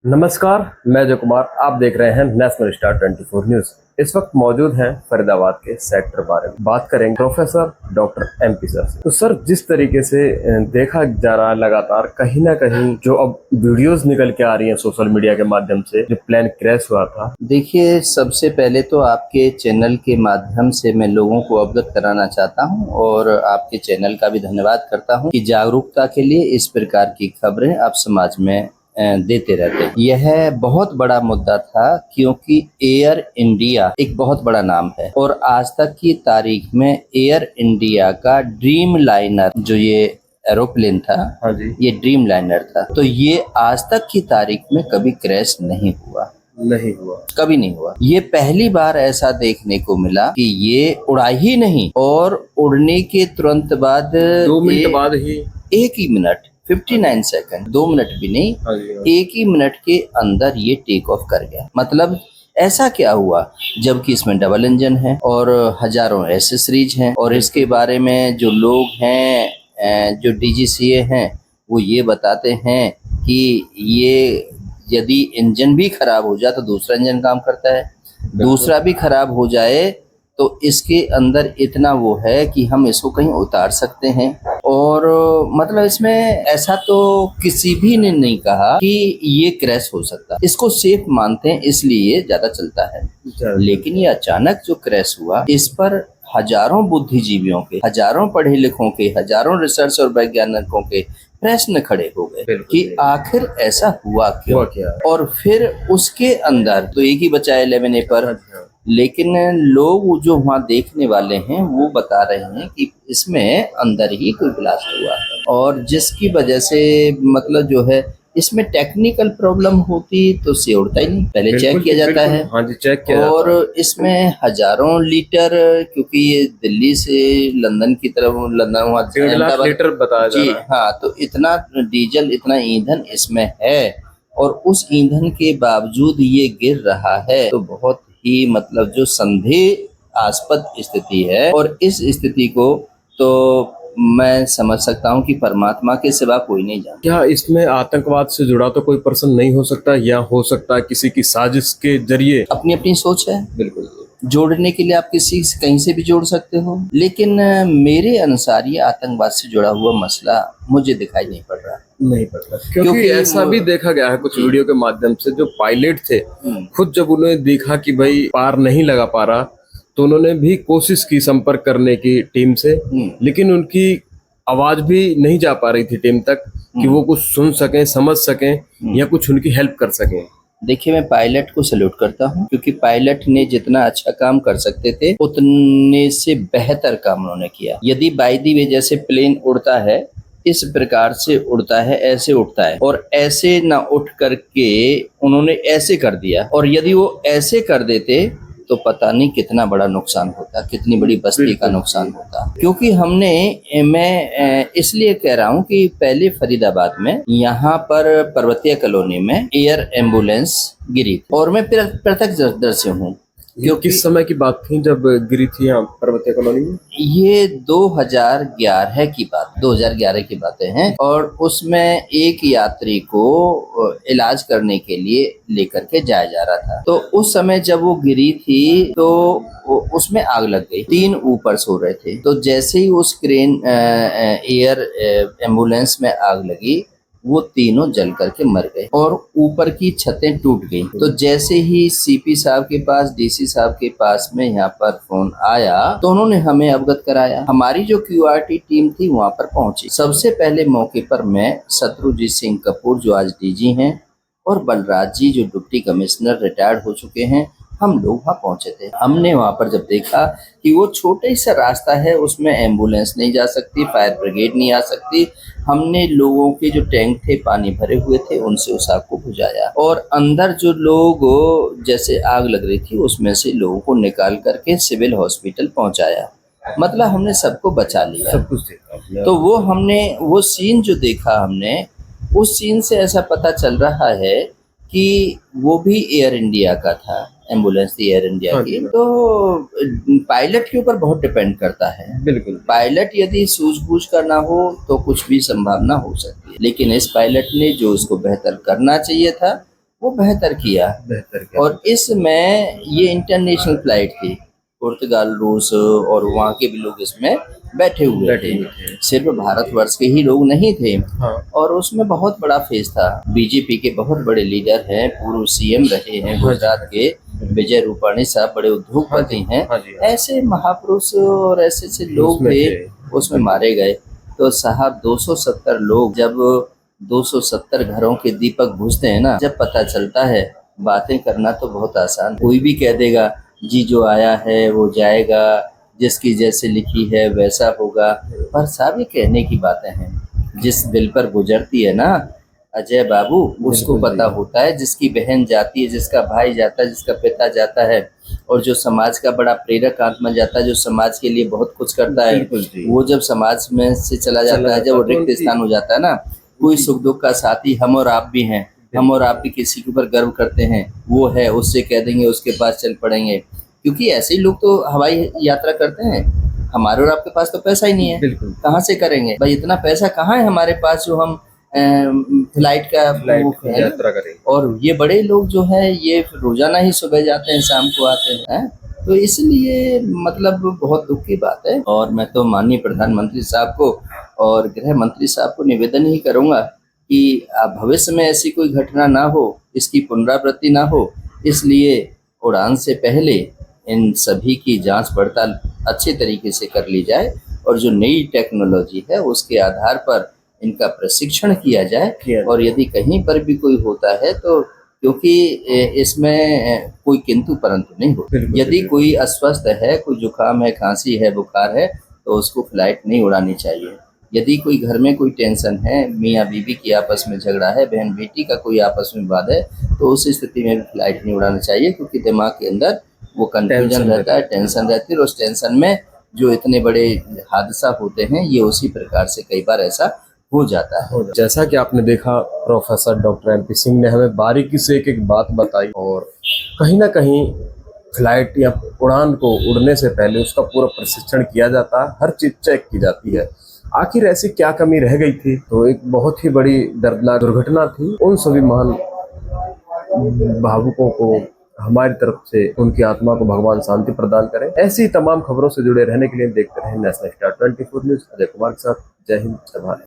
नमस्कार, मैं अजय कुमार। आप देख रहे हैं नेशनल स्टार 24 न्यूज। इस वक्त मौजूद हैं फरीदाबाद के सेक्टर बारे में। बात करेंगे प्रोफेसर डॉक्टर एमपी सर से। तो सर, जिस तरीके से देखा जा रहा है लगातार कहीं ना कहीं जो अब वीडियोस निकल के आ रही हैं सोशल मीडिया के माध्यम से, जो प्लेन क्रैश हुआ था। देखिए, सबसे पहले तो आपके चैनल के माध्यम से मैं लोगों को अवगत कराना चाहता हूं और आपके चैनल का भी धन्यवाद करता हूं कि जागरूकता के लिए इस प्रकार की खबरें आप समाज में देते रहते हैं। यह बहुत बड़ा मुद्दा था क्योंकि एयर इंडिया एक बहुत बड़ा नाम है और आज तक की तारीख में एयर इंडिया का ड्रीम लाइनर जो ये एरोप्लेन था, हाँ जी, ये ड्रीम लाइनर था, तो ये आज तक की तारीख में कभी क्रैश नहीं हुआ, कभी नहीं हुआ। ये पहली बार ऐसा देखने को मिला कि ये उड़ा ही नहीं और उड़ने के तुरंत बाद 2 मिनट बाद ही, एक ही मिनट 59 सेकंड, 2 मिनट भी नहीं, हाँ जी, एक ही मिनट के अंदर ये टेक ऑफ कर गया। मतलब ऐसा क्या हुआ, जबकि इसमें डबल इंजन है और हजारों एसेसरीज हैं और इसके बारे में जो लोग हैं, जो डीजीसीए हैं, वो ये बताते हैं कि ये यदि इंजन भी खराब हो जाए तो दूसरा इंजन काम करता है, दूसरा भी खराब हो जाए तो इसके अंदर इतना वो है कि हम इसको कहीं उतार सकते हैं। और मतलब इसमें ऐसा तो किसी भी ने नहीं कहा कि ये क्रैश हो सकता, इसको सेफ मानते हैं इसलिए ज्यादा चलता है। लेकिन ये अचानक जो क्रैश हुआ, इस पर हजारों बुद्धिजीवियों के, हजारों पढ़े लिखों के, हजारों रिसर्च और वैज्ञानिकों के प्रश्न खड़े हो गए कि आखिर ऐसा हुआ क्यों। और फिर उसके अंदर तो एक ही बचा है 11A पर, लेकिन लोग जो वहाँ देखने वाले हैं वो बता रहे हैं कि इसमें अंदर ही कोई ब्लास्ट हुआ है और जिसकी वजह से मतलब जो है इसमें टेक्निकल प्रॉब्लम होती तो से उड़ता ही नहीं, पहले चेक किया जाता है। हाँ जी, चेक किया और जाता है। इसमें हजारों लीटर, क्योंकि ये दिल्ली से लंदन की तरफ, लंदन वहाँ 1.5 लाख लीटर बताया जा रहा है। हाँ, तो इतना डीजल, इतना ईंधन इसमें है और उस ईंधन के बावजूद ये गिर रहा है, तो बहुत ही मतलब जो संदेहास्पद स्थिति है। और इस स्थिति को तो मैं समझ सकता हूँ कि परमात्मा के सिवा कोई नहीं जानता। क्या इसमें आतंकवाद से जुड़ा तो कोई पर्सन नहीं हो सकता, या हो सकता है किसी की साजिश के जरिए? अपनी अपनी सोच है, बिल्कुल। जोड़ने के लिए आप किसी कहीं से भी जोड़ सकते हो, लेकिन मेरे अनुसार ये आतंकवाद से जुड़ा हुआ मसला मुझे दिखाई नहीं पड़ रहा। नहीं पड़ता, क्योंकि ऐसा भी देखा गया है कुछ वीडियो के माध्यम से, जो पायलट थे खुद जब उन्हें देखा कि भाई पार नहीं लगा पा रहा, तो उन्होंने भी कोशिश की संपर्क करने की टीम से, लेकिन उनकी आवाज भी नहीं जा पा रही थी टीम तक कि वो कुछ सुन सकें, समझ सकें या कुछ उनकी हेल्प कर सकें। देखिए, मैं पायलट को सैल्यूट करता हूं क्योंकि पायलट ने जितना अच्छा काम कर सकते थे उतने से बेहतर काम उन्होंने किया। यदि बाय द वे जैसे प्लेन उड़ता है इस प्रकार से उड़ता है, ऐसे उड़ता है और ऐसे ना उठ करके उन्होंने ऐसे कर दिया, और यदि वो ऐसे कर देते तो पता नहीं कितना बड़ा नुकसान होता, कितनी बड़ी बस्ती का नुकसान होता। क्योंकि मैं इसलिए कह रहा हूँ कि पहले फरीदाबाद में यहाँ पर पर्वतीय कॉलोनी में एयर एम्बुलेंस गिरी और मैं प्रत्यक्षदर्शी हूँ। क्योंकि किस समय की बात थी जब गिरी थी यहाँ पर्वतीय कॉलोनी में? ये 2011 की बात, 2011 की बातें हैं और उसमें एक यात्री को इलाज करने के लिए लेकर के जाया जा रहा था। तो उस समय जब वो गिरी थी तो उसमें आग लग गई। 3 ऊपर सो रहे थे, तो जैसे ही उस क्रेन एयर एम्बुलेंस में आग लगी वो तीनों जल करके मर गए और ऊपर की छतें टूट गई। तो जैसे ही सीपी साहब के पास, डीसी साहब के पास में यहाँ पर फोन आया तो उन्होंने हमें अवगत कराया। हमारी जो क्यूआरटी टीम थी वहाँ पर पहुंची। सबसे पहले मौके पर मैं शत्रुजीत सिंह कपूर जो आज डीजी हैं और बलराज जी जो डिप्टी कमिश्नर रिटायर्ड हो चुके हैं, हम लोग वहाँ पहुंचे थे। हमने वहाँ पर जब देखा कि वो छोटे सा रास्ता है, उसमें एम्बुलेंस नहीं जा सकती, फायर ब्रिगेड नहीं आ सकती, हमने लोगों के जो टैंक थे पानी भरे हुए थे उनसे उस आग को बुझाया और अंदर जो लोग जैसे आग लग रही थी उसमें से लोगों को निकाल करके सिविल हॉस्पिटल पहुंचाया। मतलब हमने सबको बचा लिया। सब कुछ देखा। तो वो सीन जो देखा हमने, उस सीन से ऐसा पता चल रहा है कि वो भी एयर इंडिया का था, एम्बुलेंस थी एयर इंडिया की। तो पायलट के ऊपर बहुत डिपेंड करता है। बिल्कुल, पायलट यदि सूझबूझ करना हो तो कुछ भी संभावना हो सकती है, लेकिन इस पायलट ने जो उसको बेहतर करना चाहिए था वो बेहतर किया। बेहतर क्या? और इसमें ये इंटरनेशनल फ्लाइट थी, पुर्तगाल, रूस और वहाँ के भी लोग इसमें बैठे हुए थे, सिर्फ भारतवर्ष के ही लोग नहीं थे। हाँ। और उसमें बहुत बड़ा फेस था। बीजेपी के बहुत बड़े लीडर हैं, पूर्व सीएम रहे हैं गुजरात के विजय रूपाणी साहब, बड़े उद्योगपति हैं। हाँ जी। ऐसे महापुरुष और ऐसे ऐसे लोग उसमें थे, थे। उसमें मारे गए। तो साहब 270 लोग, जब 270 घरों के दीपक बुझते हैं ना, जब पता चलता है। बातें करना तो बहुत आसान, कोई भी कह देगा जी जो आया है वो जाएगा, जिसकी जैसे लिखी है वैसा होगा, पर साहब ये कहने की बातें हैं। जिस दिल पर गुजरती है ना अजय बाबू, उसको बिल्कुल पता जी। होता है। जिसकी बहन जाती है, जिसका भाई जाता है, जिसका पिता जाता है, और जो समाज का बड़ा प्रेरक आत्मा जाता है, जो समाज के लिए बहुत कुछ करता है, बिल्कुल जी। वो जब समाज में से चला जाता है, जब वो तो रिक्त स्थान हो जाता है ना, कोई सुख दुख का साथी हम और आप भी हैं। हम और आप भी किसी के ऊपर गर्व करते हैं, वो है, उससे कह देंगे, उसके पास चल पड़ेंगे। क्योंकि ऐसे ही लोग तो हवाई यात्रा करते हैं। हमारे और आपके पास तो पैसा ही नहीं है, बिल्कुल। कहाँ से करेंगे भाई? इतना पैसा कहाँ है हमारे पास जो हम फ्लाइट का फ्लाइट वो की यात्रा करें। और ये बड़े लोग जो हैं ये रोजाना ही सुबह जाते हैं, शाम को आते हैं। तो इसलिए मतलब बहुत दुख की बात है। और मैं तो माननीय प्रधानमंत्री साहब को और गृह मंत्री साहब को निवेदन ही करूंगा कि भविष्य में ऐसी कोई घटना ना हो, इसकी पुनरावृत्ति ना हो। इसलिए उड़ान से पहले इन सभी की जांच पड़ताल अच्छे तरीके से कर ली जाए, और जो नई टेक्नोलॉजी है उसके आधार पर इनका प्रशिक्षण किया जाए। और यदि कहीं पर भी कोई होता है तो, क्योंकि इसमें कोई किंतु परंतु नहीं हो। यदि कोई अस्वस्थ है, कोई जुकाम है, खांसी है, बुखार है, तो उसको फ्लाइट नहीं उड़ानी चाहिए। यदि कोई घर में कोई टेंशन है, मियाँ बीवी की आपस में झगड़ा है, बहन बेटी का कोई आपस में विवाद है, तो उस स्थिति में भी फ्लाइट नहीं उड़ाना चाहिए। क्योंकि दिमाग के अंदर वो कंफ्यूजन रहता है, टेंशन रहती है, और उस टेंशन में जो इतने बड़े हादसा होते हैं, ये उसी प्रकार से कई बार ऐसा हो जाता है। जैसा कि आपने देखा, प्रोफेसर डॉक्टर एमपी सिंह ने हमें बारीकी से एक एक बात बताई, और कहीं ना कहीं फ्लाइट या उड़ान को उड़ने से पहले उसका पूरा प्रशिक्षण किया जाता है, हर चीज चेक की जाती है। आखिर ऐसी क्या कमी रह गई थी? तो एक बहुत ही बड़ी दर्दनाक दुर्घटना थी। उन सभी महान भावुकों को हमारी तरफ से, उनकी आत्मा को भगवान शांति प्रदान करें। ऐसी तमाम खबरों से जुड़े रहने के लिए देखते रहें national star 24 news. Ajay Kumar के साथ, जय हिंद, जय भारत।